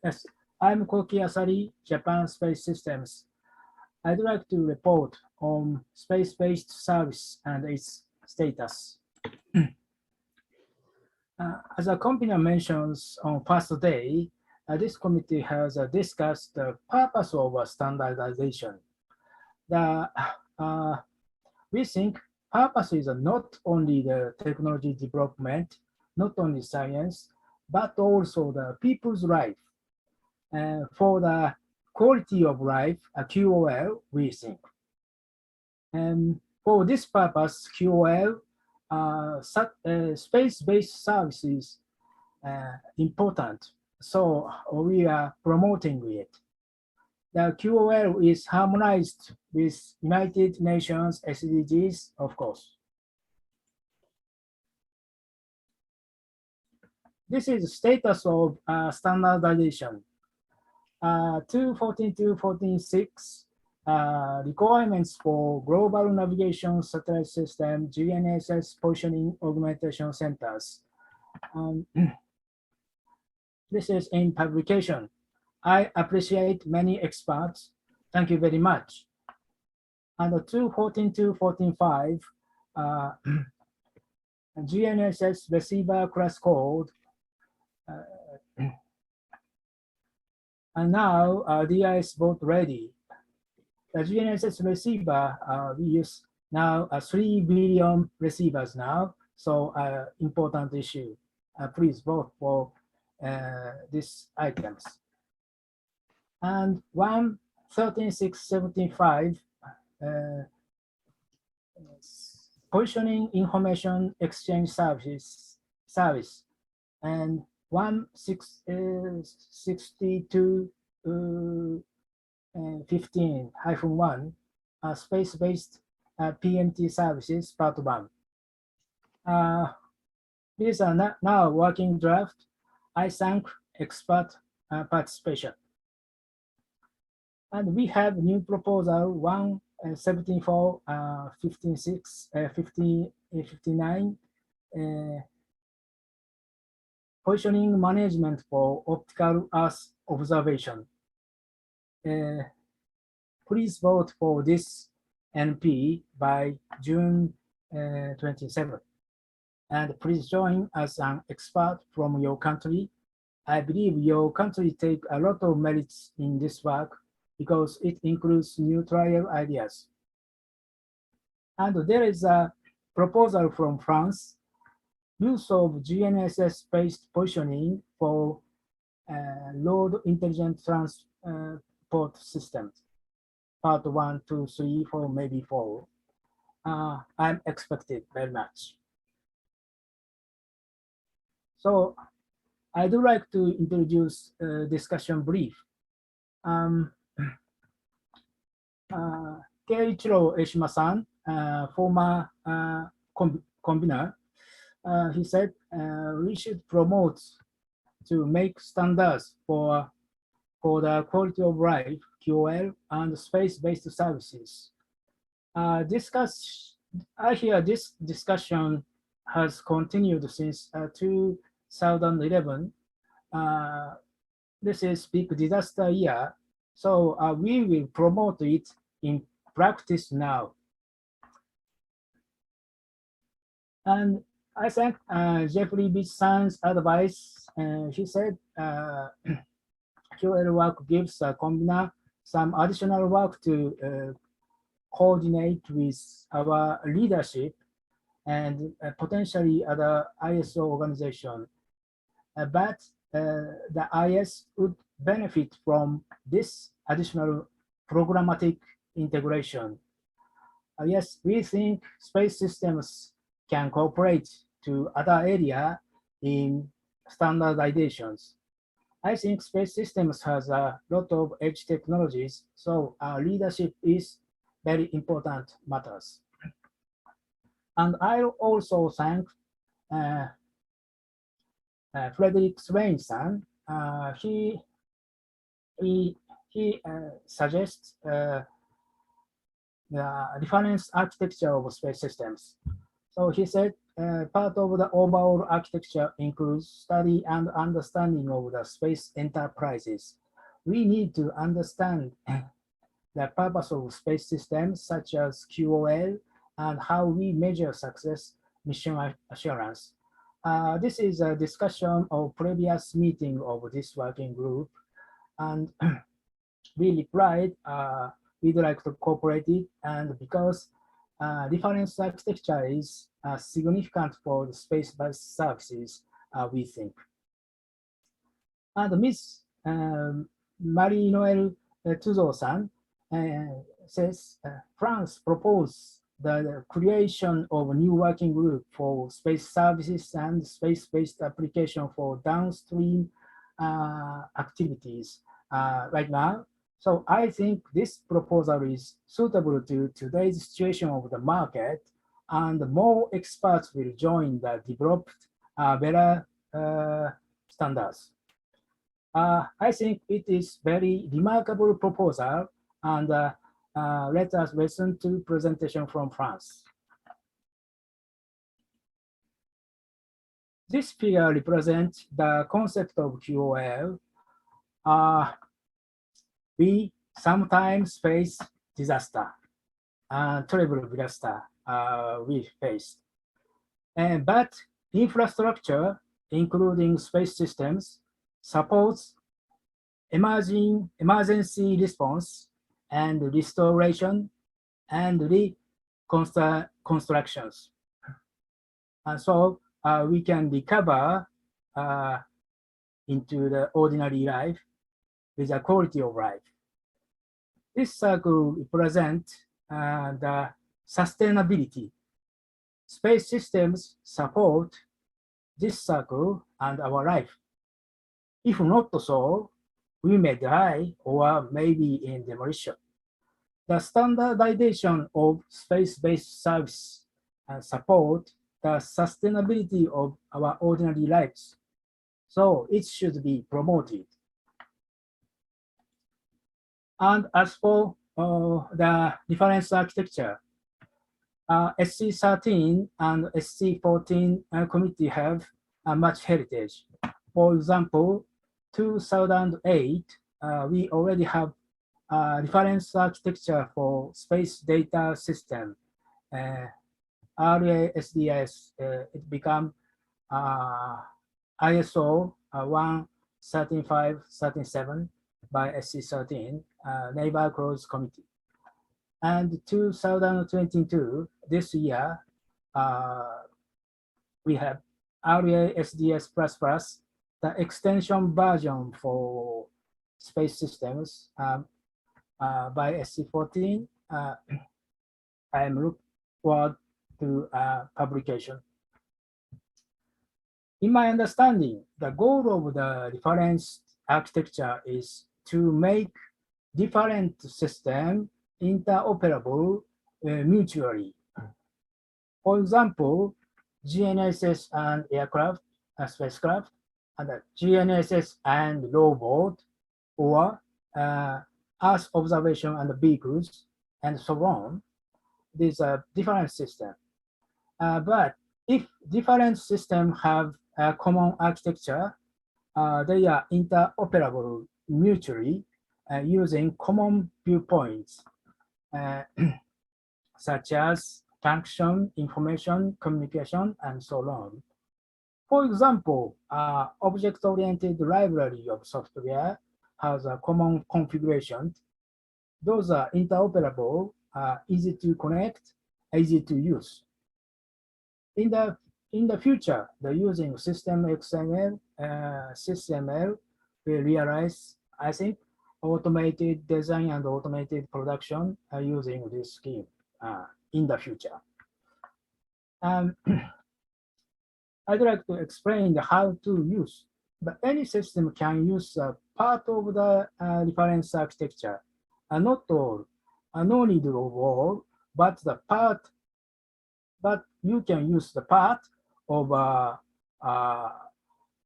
Yes, I'm Koki ASARI, Japan Space Systems. I'd like to report on space-based service and its status. As a company mentions on first day, this committee has discussed the purpose of standardization. The, uh, we think purpose is not only the technology development, not only science, but also the people's life. For the quality of life, QOL, we think. And for this purpose, QOL, space-based services important. So we are promoting it. The QOL is harmonized with United Nations SDGs, of course. This is the status of standardization. 2.14.2.14.6 requirements for Global Navigation Satellite System GNSS Positioning Augmentation Centers. This is in publication. I appreciate many experts. Thank you very much. And 2.14.2.14.5 GNSS receiver class code. And now DIS both ready. The GNSS receiver, we use now 3 billion receivers now, so important issue. Please vote for these items. And 1.13.6.75 positioning information exchange service, and 1.62.15-1 space-based PMT services part 1. These are now working draft. I thank expert participation. And we have new proposal 1.74.15.6.59 positioning management for optical Earth observation. Please vote for this NP by June 27. And please join as an expert from your country. I believe your country take a lot of merits in this work because it includes new trial ideas. And there is a proposal from France, use of GNSS-based positioning for load intelligent transport systems, part 1, 2, 3, 4, maybe 4. I'm expected very much. So I'd like to introduce a discussion brief. Keiichiro Eshima-san, former convener, he said we should promote to make standards for the quality of life, QOL, and space-based services. I hear this discussion has continued since 2011. This is big disaster year, so we will promote it in practice now. And I think Jeffrey Beach-san's advice, he said, QL work gives a convener some additional work to coordinate with our leadership and potentially other ISO organization. But the IS would benefit from this additional programmatic integration. Yes, we think space systems can cooperate to other area in standardizations. I think space systems has a lot of edge technologies, so leadership is very important matters. And I also thank Frederick Swain-san. He suggests the reference architecture of space systems. So he said, part of the overall architecture includes study and understanding of the space enterprises. We need to understand the purpose of space systems such as QoL and how we measure success mission assurance. This is a discussion of previous meeting of this working group, and we replied, we'd like to cooperate it, and because reference architecture is significant for the space-based services, we think. And Ms. Marie-Noël Tuzo-san says France proposed the creation of a new working group for space services and space-based application for downstream activities right now. So I think this proposal is suitable to today's situation of the market, and more experts will join the developed better standards. I think it is very remarkable proposal, and let us listen to presentation from France. This figure represents the concept of QoL. We sometimes face disaster, terrible disaster we faced. But infrastructure, including space systems, supports emergency response and restoration and reconstructions. And so we can recover into the ordinary life with a quality of life. This circle represents the sustainability. Space systems support this circle and our life. If not so, we may die or may be in demolition. The standardization of space-based service support the sustainability of our ordinary lives. So it should be promoted. And as for the reference architecture, SC13 and SC14 committee have much heritage. For example, 2008, we already have reference architecture for space data system. RASDS, it became ISO 13537 by SC13, Neighbor Clause Committee. And 2022, this year, we have RASDS++, the extension version for space systems by SC14. I am looking forward to publication. In my understanding, the goal of the reference architecture is to make different systems interoperable mutually. For example, GNSS and aircraft, spacecraft, and GNSS and robot, or Earth observation and vehicles, and so on. These are different systems. But if different systems have a common architecture, they are interoperable mutually using common viewpoints, such as function, information, communication, and so on. For example, object-oriented library of software has a common configuration. Those are interoperable, easy to connect, easy to use. In the future, the using system XML, SysML will realize, I think, automated design and automated production using this scheme in the future. I'd like to explain how to use, but any system can use a part of the reference architecture, not all, no need of all, but the part, but you can use the part of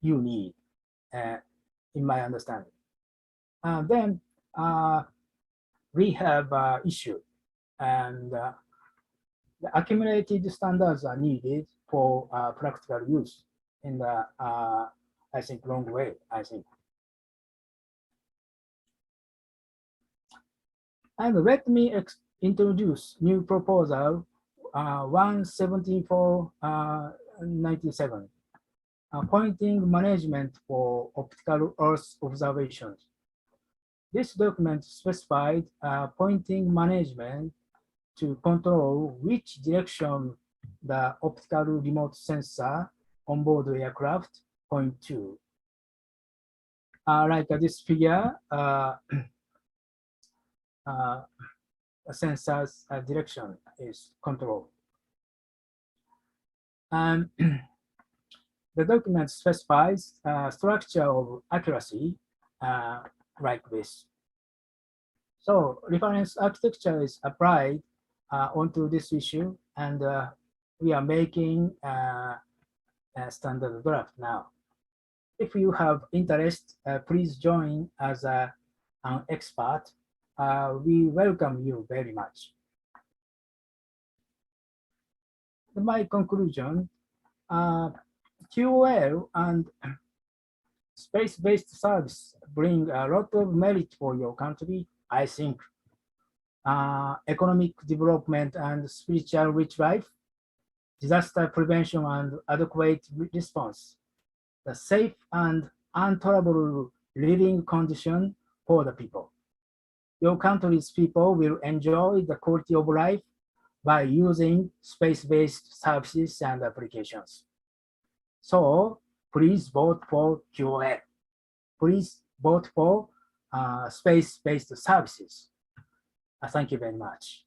you need, in my understanding. And then we have issue, and The accumulated standards are needed for practical use in the, I think, long way, I think. And let me introduce new proposal 17497, pointing management for optical Earth observations. This document specified pointing management to control which direction the optical remote sensor on board the aircraft point to. Like this figure, sensor's direction is controlled. And the document specifies structure of accuracy like this. So reference architecture is applied onto this issue, and we are making a standard draft now. If you have interest, please join as an expert. We welcome you very much. My conclusion, QOL and space-based service bring a lot of merit for your country, I think. Economic development and spiritual rich life, disaster prevention and adequate response, the safe and untroubled living condition for the people. Your country's people will enjoy the quality of life by using space-based services and applications. So please vote for QOL. Please vote for space-based services. Thank you very much.